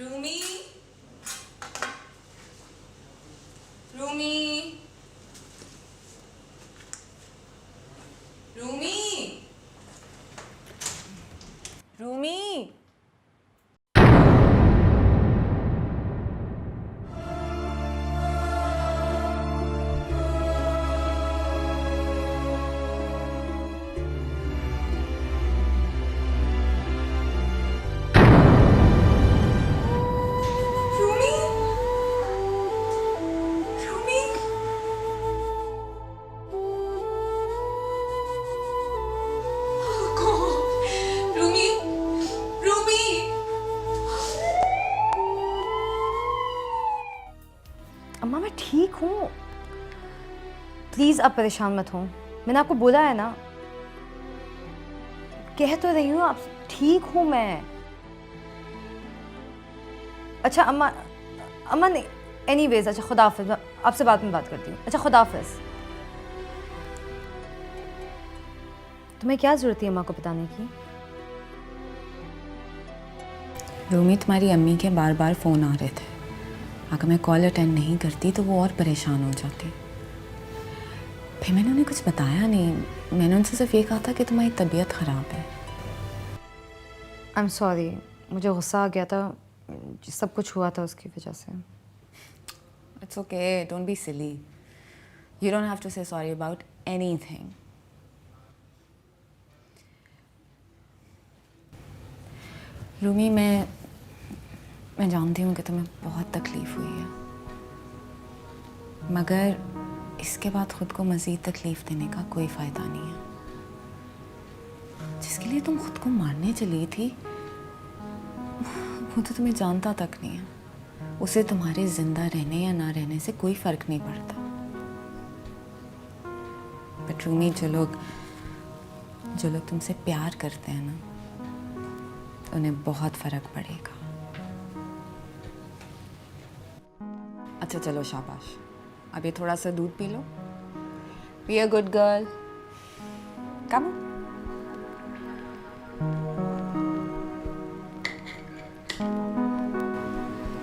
रूमी, रूमी, रूमी, रूमी। रूमी, रूमी, रूमी, रूमी। अम्मा मैं ठीक हूँ। प्लीज आप परेशान मत हो। मैंने आपको बोला है ना, कह तो रही हूँ आप, ठीक हूँ मैं। अच्छा अम्मा, अम्मा नहीं, एनीवेज अच्छा खुदा हाफिज, आपसे बाद में बात करती हूँ। अच्छा खुदा हाफिज। तुम्हें क्या जरूरत है अम्मा को बताने की? रूमी, तुम्हारी अम्मी के बार बार फ़ोन आ रहे थे। अगर मैं कॉल अटेंड नहीं करती तो वो और परेशान हो जाती। फिर मैंने उन्हें कुछ बताया नहीं। मैंने उनसे सिर्फ ये कहा था कि तुम्हारी तबीयत ख़राब है। आई एम सॉरी, मुझे गुस्सा आ गया था, सब कुछ हुआ था उसकी वजह से। It's okay, don't be silly. You don't have to say sorry about anything. Rumi, मैं जानती हूँ कि तुम्हें बहुत तकलीफ़ हुई है, मगर इसके बाद ख़ुद को मज़ीद तकलीफ़ देने का कोई फ़ायदा नहीं है। जिसके लिए तुम खुद को मारने चली थी वो तो तुम्हें जानता तक नहीं है। उसे तुम्हारे ज़िंदा रहने या ना रहने से कोई फ़र्क नहीं पड़ता। बट रूमी, जो लोग तुमसे प्यार करते हैं ना, उन्हें बहुत फ़र्क पड़ेगा। अच्छा चलो शाबाश, अब ये थोड़ा सा दूध P low. Be a good girl. Come.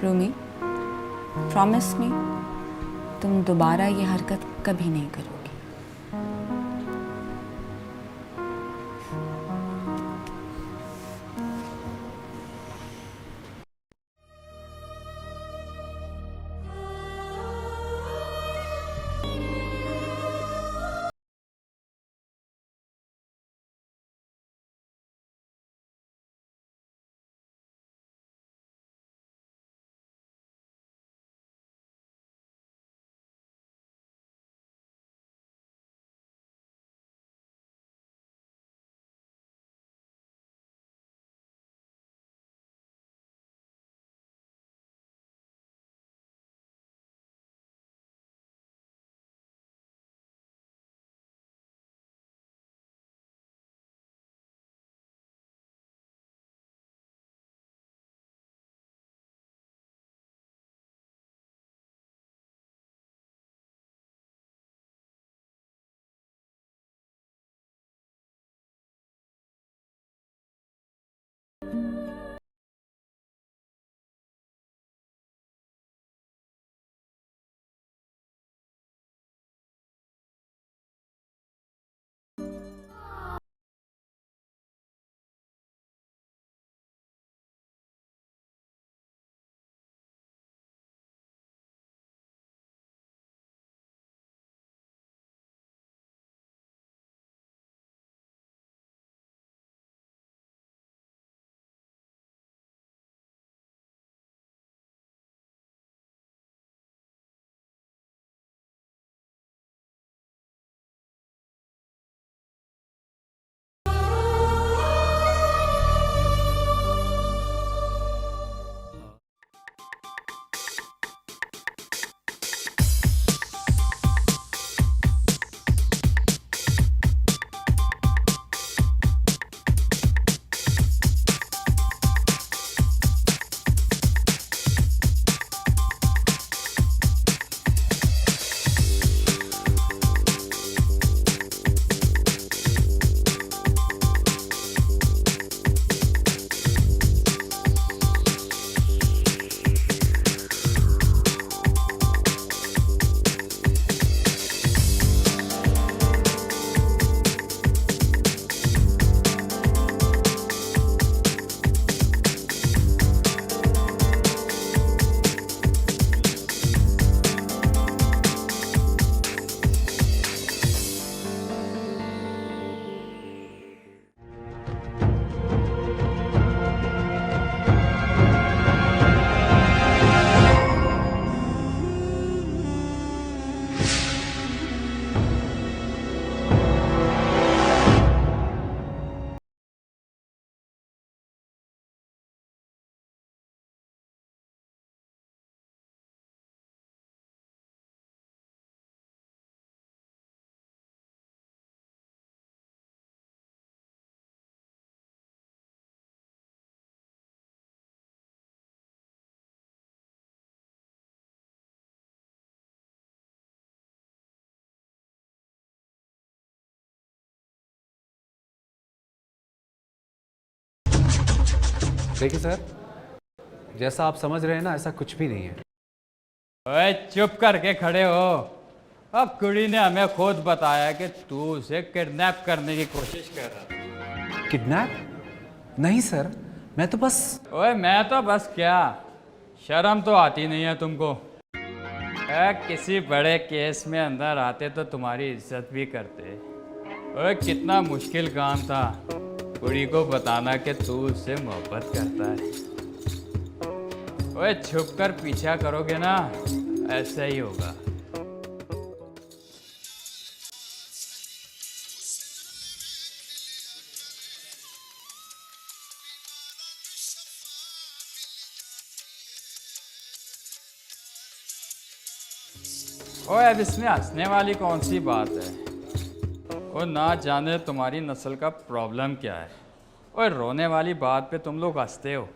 Rumi, promise me, तुम दोबारा ये हरकत कभी नहीं करोगी। देखिए सर, जैसा आप समझ रहे हैं ना, ऐसा कुछ भी नहीं है। ओए चुप करके खड़े हो। अब कुड़ी ने हमें खुद बताया कि तू उसे किडनैप करने की कोशिश कर रहा था। किडनैप? नहीं सर, मैं तो बस। ओए मैं तो बस क्या, शर्म तो आती नहीं है तुमको। किसी बड़े केस में अंदर आते तो तुम्हारी इज्जत भी करते। ओए कितना मुश्किल काम था कुड़ी को बताना कि तू उससे मोहब्बत करता है। ओए छुप कर पीछा करोगे ना, ऐसा ही होगा। ओए अब इसमें हंसने वाली कौन सी बात है? ओ ना जाने तुम्हारी नस्ल का प्रॉब्लम क्या है। ओए रोने वाली बात पे तुम लोग हंसते हो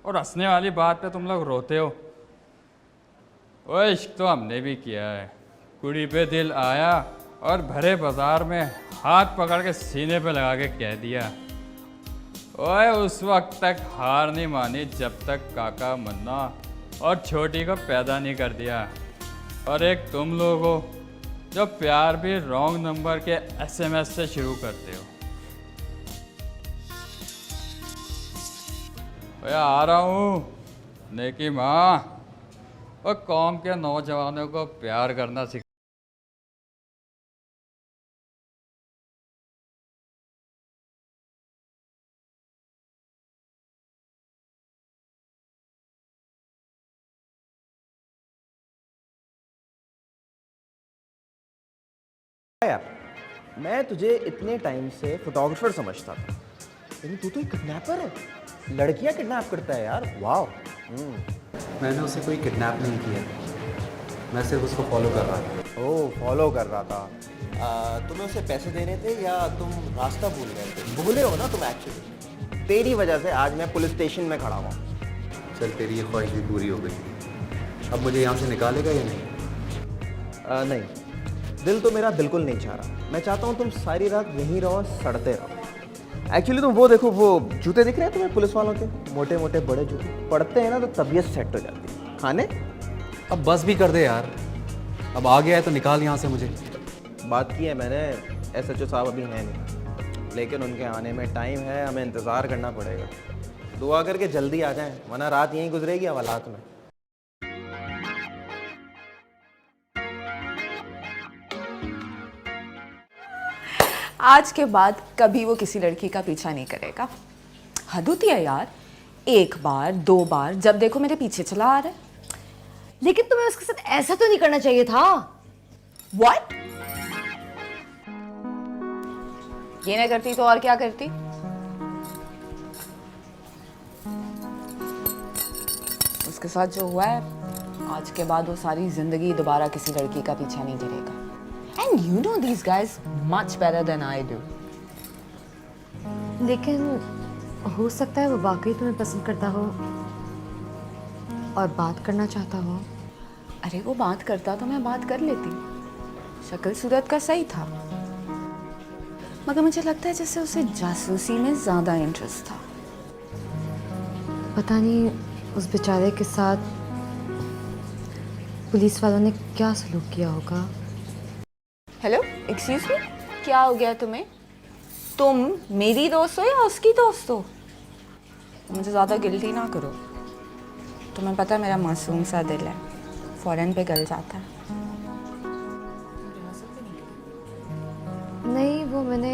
और हंसने वाली बात पे तुम लोग रोते हो। ओए इश्क तो हमने भी किया है। कुड़ी पे दिल आया और भरे बाजार में हाथ पकड़ के सीने पे लगा के कह दिया। ओए उस वक्त तक हार नहीं मानी जब तक काका मन्ना और छोटी को पैदा नहीं कर दिया। और एक तुम लोग हो जो प्यार भी रॉन्ग नंबर के एसएमएस से शुरू करते हो। ओए आ रहा हूँ नेकी माँ, और कौम के नौजवानों को प्यार करना सिखा। यार मैं तुझे इतने टाइम से फोटोग्राफर समझता था, लेकिन तू तो एक किडनैपर है। लड़कियां किडनैप करता है यार, वाह। मैंने उसे कोई किडनैप नहीं किया, मैं सिर्फ उसको फॉलो कर रहा था। ओह, फॉलो कर रहा था। तुम्हें उसे पैसे देने थे या तुम रास्ता भूल गए थे? भूले हो ना तुम एक्चुअली। तेरी वजह से आज मैं पुलिस स्टेशन में खड़ा हुआ। चल तेरी ये ख्वाहिश भी पूरी हो गई। अब मुझे यहाँ से निकालेगा या नहीं? नहीं, दिल तो मेरा बिल्कुल नहीं चाह रहा। मैं चाहता हूँ तुम सारी रात यहीं रहो, सड़ते रहो। एक्चुअली तुम वो देखो, वो जूते दिख रहे हैं तुम्हें पुलिस वालों के, मोटे मोटे बड़े जूते। पड़ते हैं ना तो तबीयत सेट हो जाती है। खाने? अब बस भी कर दे यार, अब आ गया है तो निकाल यहाँ से मुझे। बात की है मैंने, एसएचओ साहब अभी हैं नहीं, लेकिन उनके आने में टाइम है, हमें इंतज़ार करना पड़ेगा। दुआ करके जल्दी आ जाएं, वरना रात यहीं गुजरेगी हवालात में। आज के बाद कभी वो किसी लड़की का पीछा नहीं करेगा। हद होती है यार, एक बार दो बार जब देखो मेरे पीछे चला आ रहा है। लेकिन तुम्हें उसके साथ ऐसा तो नहीं करना चाहिए था। What? ये ना करती तो और क्या करती? उसके साथ जो हुआ है, आज के बाद वो सारी जिंदगी दोबारा किसी लड़की का पीछा नहीं करेगा। And you know these guys much better than I do. लेकिन हो सकता है वो वाकई तुम्हें पसंद करता हो और बात करना चाहता हो। अरे वो बात करता तो मैं बात कर लेती, शक्ल सूरत का सही था, मगर मुझे लगता है जैसे उसे जासूसी में ज्यादा इंटरेस्ट था। पता नहीं उस बेचारे के साथ पुलिस वालों ने क्या सलूक किया होगा। हेलो, एक्सक्यूज मी, क्या हो गया तुम्हें? तुम मेरी दोस्त हो या उसकी दोस्त हो? मुझे ज़्यादा गिल्टी ना करो। तुम्हें पता है मेरा मासूम सा दिल है, फ़ौरन पे गल जाता है। नहीं, वो मैंने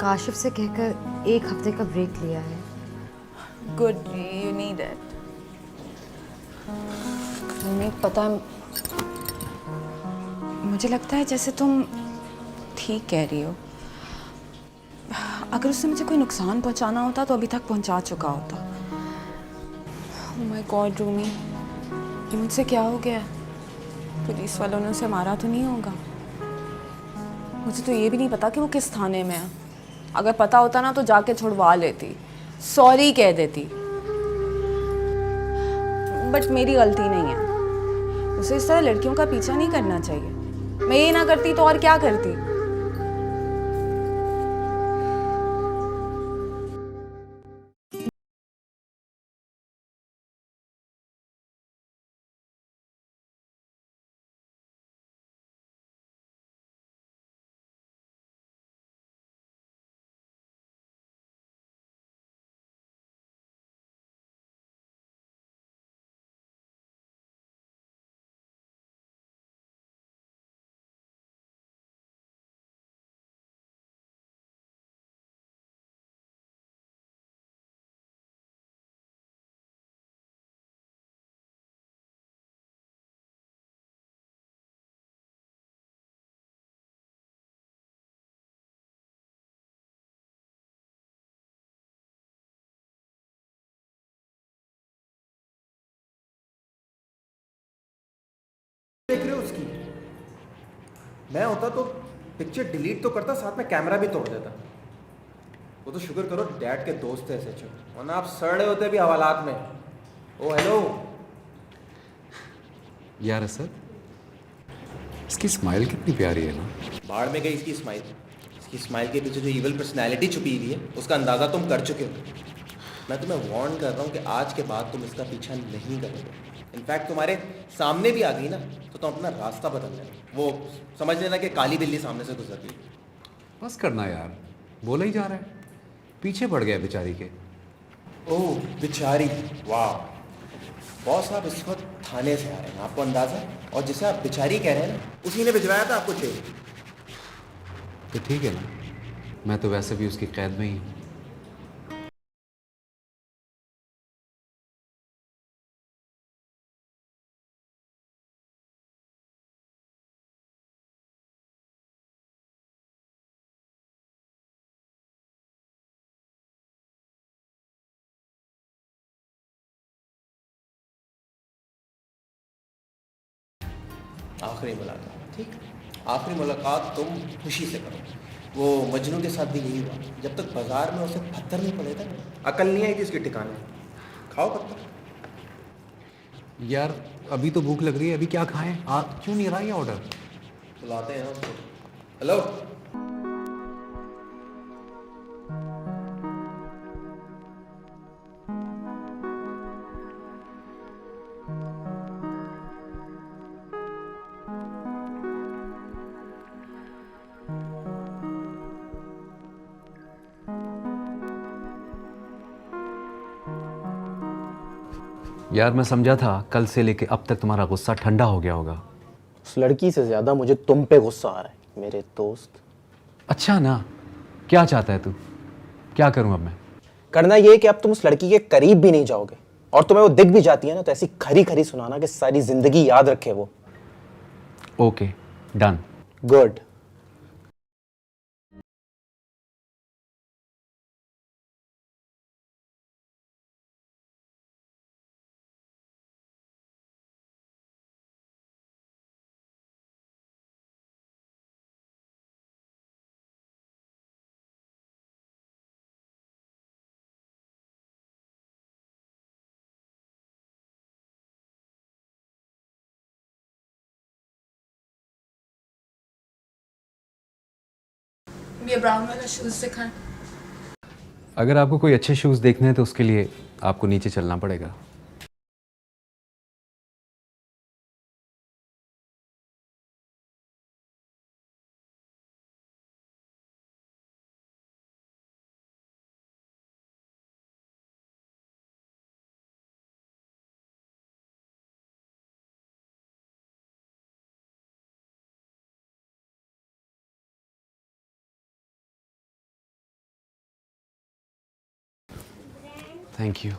काशिफ से कहकर एक हफ्ते का ब्रेक लिया है। Good, you need it. तुम्हें पता है, मुझे लगता है जैसे तुम ठीक कह रही हो। अगर उससे मुझे कोई नुकसान पहुंचाना होता तो अभी तक पहुंचा चुका होता। ओह माय गॉड रूमी, ये मुझसे क्या हो गया? पुलिस वालों ने उसे मारा तो नहीं होगा? मुझे तो ये भी नहीं पता कि वो किस थाने में है। अगर पता होता ना तो जाके छुड़वा लेती, सॉरी कह देती। बट मेरी गलती नहीं है, उसे इस तरह लड़कियों का पीछा नहीं करना चाहिए। मैं ये ना करती तो और क्या करती? मैं होता तो पिक्चर डिलीट तो करता, साथ में कैमरा भी तोड़ देता। वो तो शुक्र करो डैड के दोस्त है SHO, वरना आप सड़े होते भी हवालात में। ओ हेलो यार सर, इसकी स्माइल कितनी प्यारी है ना। बाहर में गई इसकी स्माइल। इसकी स्माइल के पीछे जो इवल पर्सनैलिटी छुपी हुई है उसका अंदाज़ा तुम कर चुके हो। मैं तुम्हें वार्न कर रहा हूँ कि आज के बाद तुम इसका पीछा नहीं करोगे। इनफैक्ट तुम्हारे सामने भी आ गई ना तो तुम अपना रास्ता बदल लेना। वो समझ लेना कि काली बिल्ली सामने से गुजर रही है। बस करना यार, बोला ही जा रहा है, पीछे पड़ गया बेचारी के। ओह बेचारी, वाह। बॉस साहब इस वक्त थाने से आ रहे हैं, आपको अंदाज़ा? और जिसे आप बेचारी कह रहे हैं ना, उसी ने भिजवाया था आपको जेल। तो ठीक है ना, मैं तो वैसे भी उसकी कैद में ही हूँ। आखिरी मुलाकात, ठीक, आखिरी मुलाकात तुम खुशी से करो। वो मजनू के साथ भी यही हुआ, जब तक बाजार में उसे पत्थर नहीं पड़े थे ना, अकल नहीं आई थी उसके ठिकाने। खाओ पत्थर। यार अभी तो भूख लग रही है, अभी क्या खाएं? क्यों नहीं रहा ये ऑर्डर? बुलाते हैं ना उसको। हेलो यार मैं समझा था कल से लेके अब तक तुम्हारा गुस्सा ठंडा हो गया होगा। उस लड़की से ज़्यादा मुझे तुम पे गुस्सा आ रहा है मेरे दोस्त। अच्छा ना, क्या चाहता है तू? क्या करूं अब मैं? करना ये है कि अब तुम उस लड़की के करीब भी नहीं जाओगे, और तुम्हें वो दिख भी जाती है ना तो ऐसी खरी खरी सुनाना कि सारी जिंदगी याद रखे वो। Okay done. गुड। ये ब्राउन वाला शूज दिखाएं। अगर आपको कोई अच्छे शूज़ देखने हैं तो उसके लिए आपको नीचे चलना पड़ेगा। Thank you.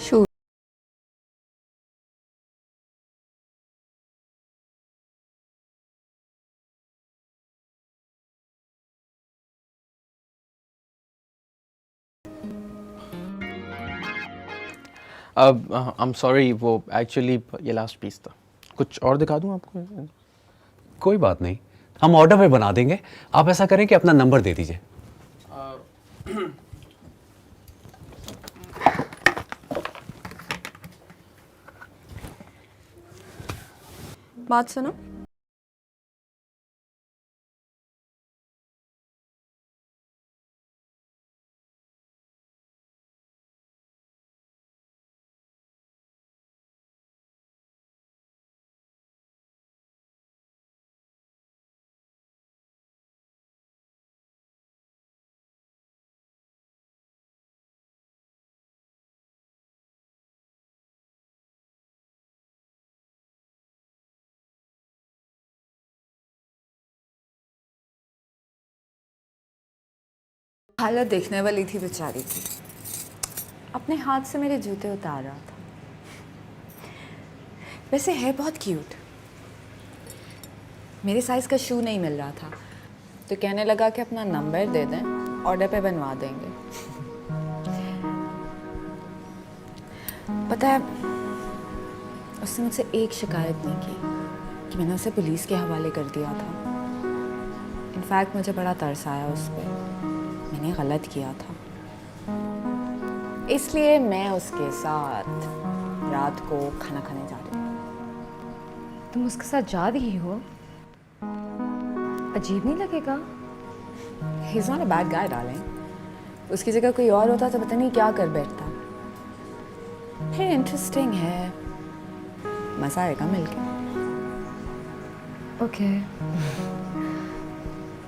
शू अब आई एम सॉरी, वो एक्चुअली ये लास्ट पीस था। कुछ और दिखा दूं आपको? कोई बात नहीं, हम ऑर्डर पे बना देंगे। आप ऐसा करें कि अपना नंबर दे दीजिए। बात सुनो। हालत देखने वाली थी बेचारी की। अपने हाथ से मेरे जूते उतार रहा था। वैसे है बहुत क्यूट। मेरे साइज़ का शू नहीं मिल रहा था तो कहने लगा कि अपना नंबर दे दें, ऑर्डर पे बनवा देंगे। पता है, उसने मुझसे एक शिकायत नहीं की कि मैंने उसे पुलिस के हवाले कर दिया था। इनफैक्ट मुझे बड़ा तरस आया उस पर। मैंने गलत किया था, इसलिए मैं उसके साथ रात को खाना खाने जा रही हूँ। तुम उसके साथ जा रही हो? अजीब नहीं लगेगा? He is not a bad guy darling. उसकी जगह कोई और होता तो पता नहीं क्या कर बैठता। फिर इंटरेस्टिंग है, मज़ा आएगा मिलके। Okay,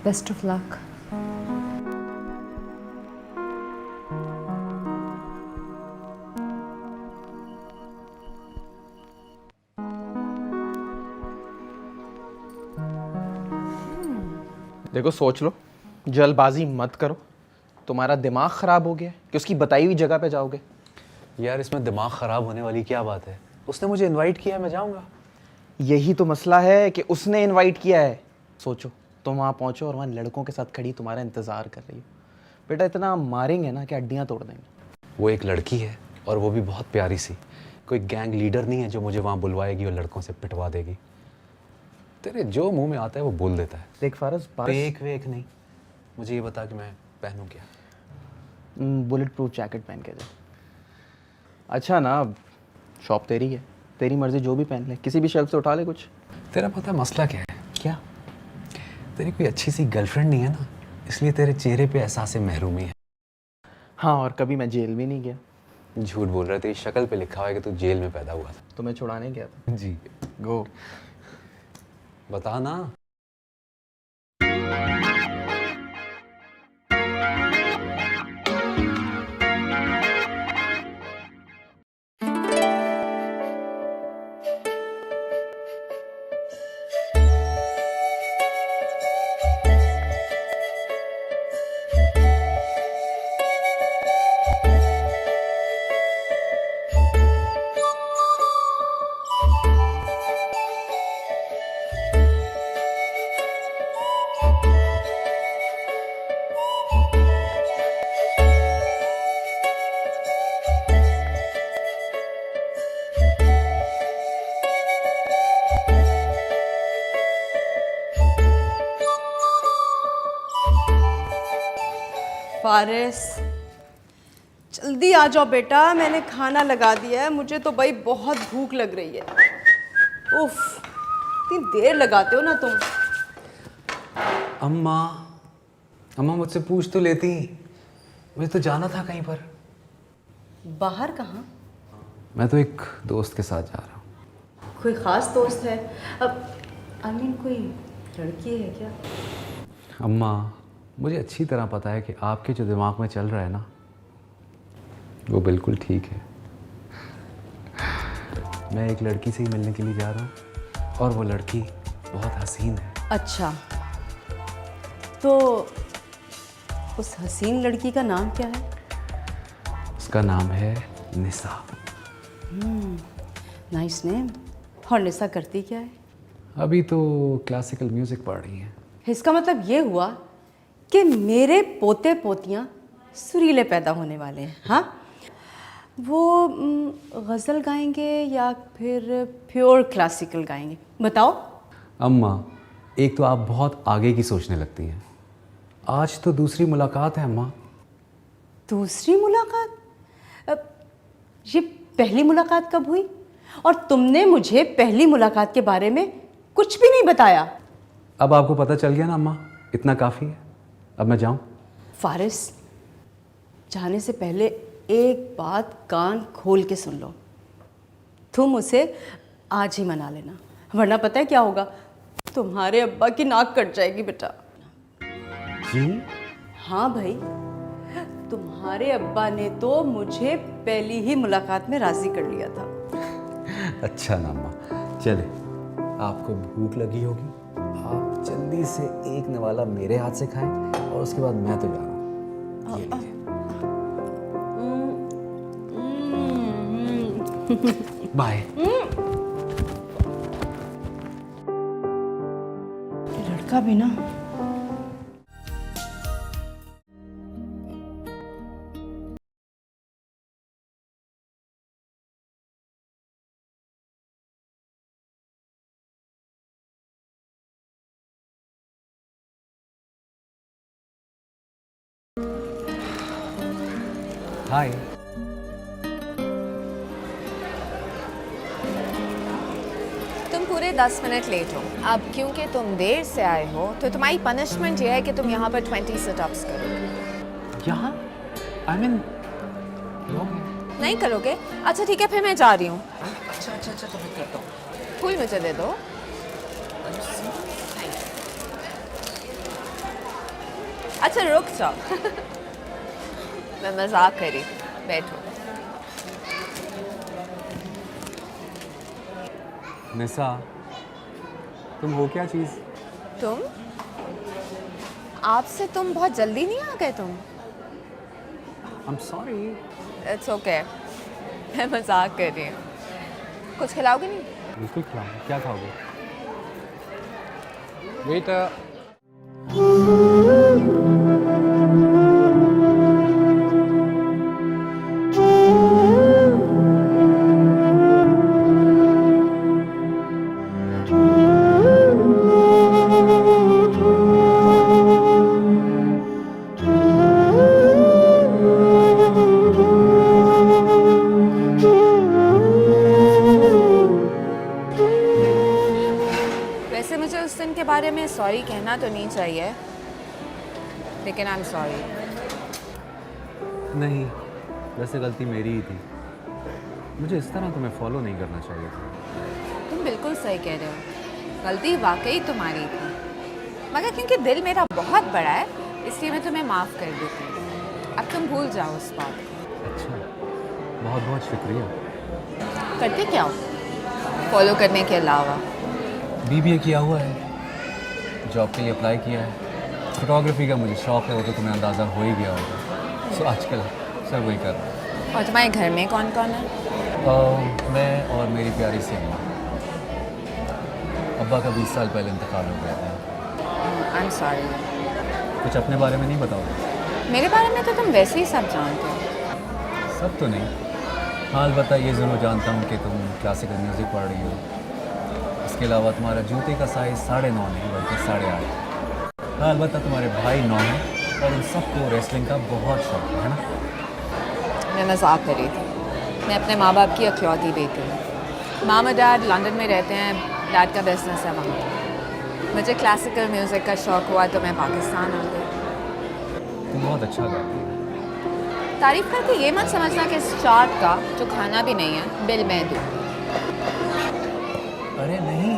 best of luck. देखो सोच लो, जल्दबाजी मत करो। तुम्हारा दिमाग ख़राब हो गया कि उसकी बताई हुई जगह पे जाओगे। यार इसमें दिमाग ख़राब होने वाली क्या बात है? उसने मुझे इनवाइट किया है, मैं जाऊँगा। यही तो मसला है कि उसने इनवाइट किया है। सोचो, तुम वहाँ पहुँचो और वहाँ लड़कों के साथ खड़ी तुम्हारा इंतज़ार कर रही हो। बेटा इतना मारेंगे ना कि हड्डियाँ तोड़ देंगे। वो एक लड़की है और वो भी बहुत प्यारी सी। कोई गैंग लीडर नहीं है जो मुझे वहाँ बुलवाएगी और लड़कों से पिटवा देगी। तेरे जो मुंह में आता है वो बोल देता है। देख फारस, फेक वेक नहीं, मुझे ये बता कि मैं पहनूं क्या? बुलेट प्रूफ जैकेट पहन के जा। अच्छा ना, शॉप तेरी है, तेरी मर्जी, जो भी पहन ले, किसी भी शेल्फ से उठा ले कुछ। तेरा पता है मसला क्या है? क्या? तेरी कोई अच्छी सी गर्लफ्रेंड नहीं है ना, इसलिए तेरे चेहरे पे एहसास महरूमी है। हाँ, और कभी मैं जेल भी नहीं गया। झूठ बोल रहा है, तेरी शक्ल पे लिखा हुआ है कि तू जेल में पैदा हुआ था। तो मैं छुड़ाने गया था। जी, गो। बता ना। फारिस, जल्दी आ जाओ बेटा, मैंने खाना लगा दिया है। मुझे तो भाई बहुत भूख लग रही है। उफ, इतनी देर लगाते हो ना तुम। अम्मा, अम्मा मुझसे पूछ तो लेती, मुझे तो जाना था कहीं पर। बाहर कहाँ? मैं तो एक दोस्त के साथ जा रहा हूँ। कोई ख़ास दोस्त है? अब कोई लड़की है क्या? अम्मा, मुझे अच्छी तरह पता है कि आपके जो दिमाग में चल रहा है ना, वो बिल्कुल ठीक है। मैं एक लड़की से ही मिलने के लिए जा रहा हूँ और वो लड़की बहुत हसीन है। अच्छा, तो उस हसीन लड़की का नाम क्या है? उसका नाम है निसा। Nice name. और निसा करती क्या है? अभी तो क्लासिकल म्यूज़िक पढ़ रही है। इसका मतलब ये हुआ कि मेरे पोते पोतियाँ सुरीले पैदा होने वाले हैं। हाँ, वो गज़ल गाएंगे या फिर प्योर क्लासिकल गाएंगे? बताओ। अम्मा, एक तो आप बहुत आगे की सोचने लगती हैं। आज तो दूसरी मुलाकात है अम्मा। दूसरी मुलाकात? ये पहली मुलाकात कब हुई? और तुमने मुझे पहली मुलाकात के बारे में कुछ भी नहीं बताया। अब आपको पता चल गया ना अम्मा, इतना काफ़ी है। अब मैं जाऊं? फारिस, जाने से पहले एक बात कान खोल के सुन लो। तुम उसे आज ही मना लेना, वरना पता है क्या होगा? तुम्हारे अब्बा की नाक कट जाएगी बेटा। जी? हाँ भाई, तुम्हारे अब्बा ने तो मुझे पहली ही मुलाकात में राज़ी कर लिया था। अच्छा ना अम्मा, चले, आपको भूख लगी होगी, आप जल्दी से एक निवाला मेरे हाथ से खाएं और उसके बाद मैं तो जा रहा हूँ। बाय। लड़का भी ना। हाय। तुम पूरे 10 मिनट लेट हो। अब क्योंकि तुम देर से आए हो तो तुम्हारी पनिशमेंट ये है कि तुम यहाँ पर 20 सिटअप्स करोगे। यहाँ आई मीन नहीं करोगे? अच्छा ठीक है, फिर मैं जा रही हूँ। अच्छा तो मैं करता हूँ। फूल मुझे दे दो। अच्छा रुक जाओ। मैं मजाक करी। बैठो। निशा, तुम हो क्या चीज़? तुम? आपसे तुम बहुत जल्दी नहीं आ गए तुम? I'm sorry. It's okay. मैं मजाक कर रही हूँ। कुछ खिलाओगे नहीं? बिल्कुल खिलाऊंगा। क्या खाओगे? वेट। वैसे मुझे उस दिन के बारे में सॉरी कहना तो नहीं चाहिए, लेकिन आई एम सॉरी। नहीं, वैसे गलती मेरी ही थी। मुझे इस तरह तुम्हें फॉलो नहीं करना चाहिए था। तुम बिल्कुल सही कह रहे हो। गलती वाकई तुम्हारी थी, मगर क्योंकि दिल मेरा बहुत बड़ा है इसलिए मैं तुम्हें माफ़ कर देती हूँ। अब तुम भूल जाओ उस बात को। अच्छा, बहुत बहुत शुक्रिया। करते क्या हो फॉलो करने के अलावा? बीबीए किया हुआ है, जॉब के लिए अप्लाई किया है। फोटोग्राफी का मुझे शौक है, वो तो तुम्हें अंदाज़ा हो ही गया होगा। सो आजकल सब वही कर रहा हूँ। और तुम्हारे घर में कौन कौन है? मैं और मेरी प्यारी सी अम्मा। अब्बा का 20 साल पहले इंतकाल हो गया था। आई एम सॉरी। कुछ अपने बारे में नहीं बताओगे? मेरे बारे में तो तुम वैसे ही सब जानते हो। सब तो नहीं, हाँ अलबत्ता ये ज़रूर जानता हूँ कि तुम क्लासिकल म्यूज़िक पढ़ रही हो। इसके अलावा तुम्हारा जूते का साइज़ 9.5 नहीं बल्कि 8.5। हाँ अलबत्ता तुम्हारे भाई 9 हैं और उन सबको रेसलिंग का बहुत शौक है ना? मैं मजाक कर रही थी। मैं अपने माँ बाप की इकलौती बेटी हूँ। मामा डैड लंदन में रहते हैं, डैड का बिजनेस है वहाँ। मुझे क्लासिकल म्यूज़िक का शौक़ हुआ तो मैं पाकिस्तान आ गई। तुम बहुत अच्छा गाती हो। तारीफ करके ये मत समझना कि इस चाट का जो खाना भी नहीं है बिल मैं दूँ। अरे नहीं,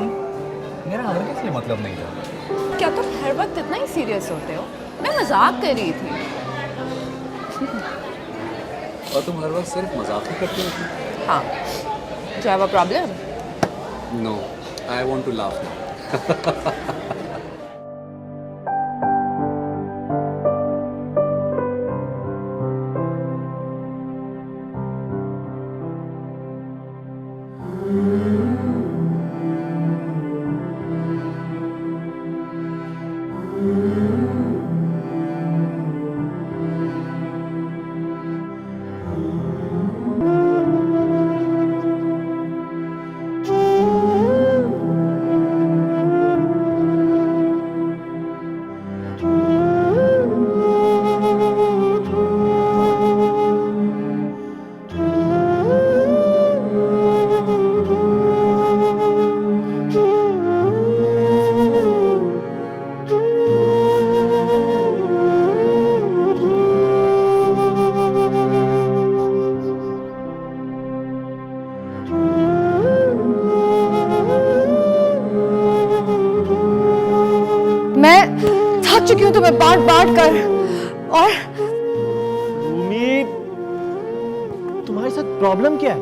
मेरा हरगिज़ ये मतलब नहीं था। क्या तुम हर वक्त इतना ही सीरियस होते हो? मैं मजाक कर रही थी। और तुम हर वक्त सिर्फ मजाक ही करती हो? हाँ। Do you have a problem? No, I want to laugh now. मैं थक चुकी हूँ तुम्हें बांट बांट कर। और रूमी, तुम्हारे साथ प्रॉब्लम क्या है?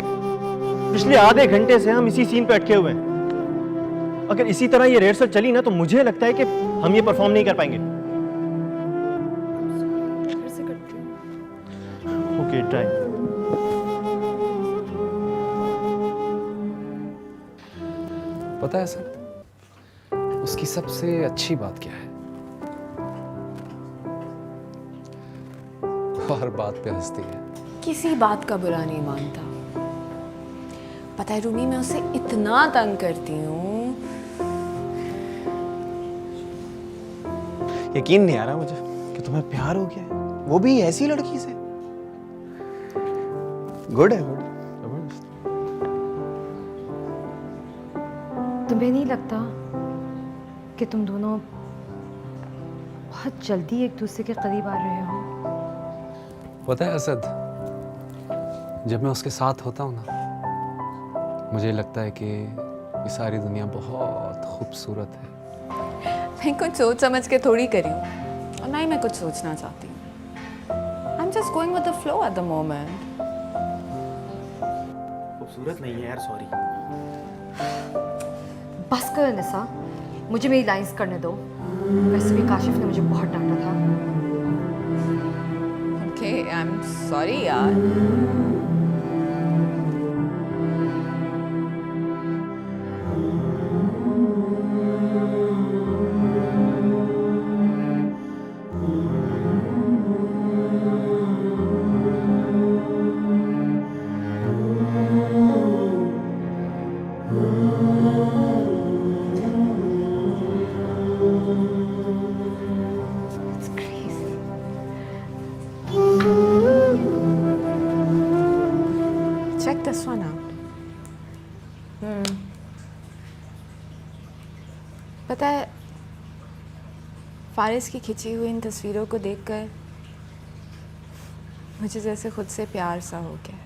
पिछले आधे घंटे से हम इसी सीन पे अटके हुए हैं। अगर इसी तरह ये रिहर्सल चली ना तो मुझे लगता है कि हम ये परफॉर्म नहीं कर पाएंगे। फिर से करती हूँ। Okay time. पता है सर, उसकी सबसे अच्छी बात क्या है? हर बात पे हंसती है। किसी बात का बुरा नहीं मानता। पता है रूमी, मैं उसे इतना तंग करती हूँ। यकीन नहीं आ रहा मुझे कि तुम्हें प्यार हो गया है, वो भी ऐसी लड़की से। गुड है, गुड, जबरदस्त। तुम्हें नहीं लगता कि तुम दोनों बहुत जल्दी एक दूसरे के करीब आ रहे हो? पता है असद, जब मैं उसके साथ होता हूँ ना, मुझे लगता है कि ये सारी दुनिया बहुत खूबसूरत है। मैं कुछ सोच समझ के थोड़ी करी हूँ, और ना ही मैं कुछ सोचना चाहती हूँ। I am just going with the flow at the moment. खूबसूरत नहीं है यार, सॉरी। बस कर निसा, मुझे मेरी लाइंस करने दो। वैसे भी काशिफ ने मुझे बहुत डांटा था। ओके, आई एम सॉरी यार। It's crazy. Check this one out. पता है, फारिस की खिंची हुई इन तस्वीरों को देखकर मुझे जैसे खुद से प्यार सा हो गया।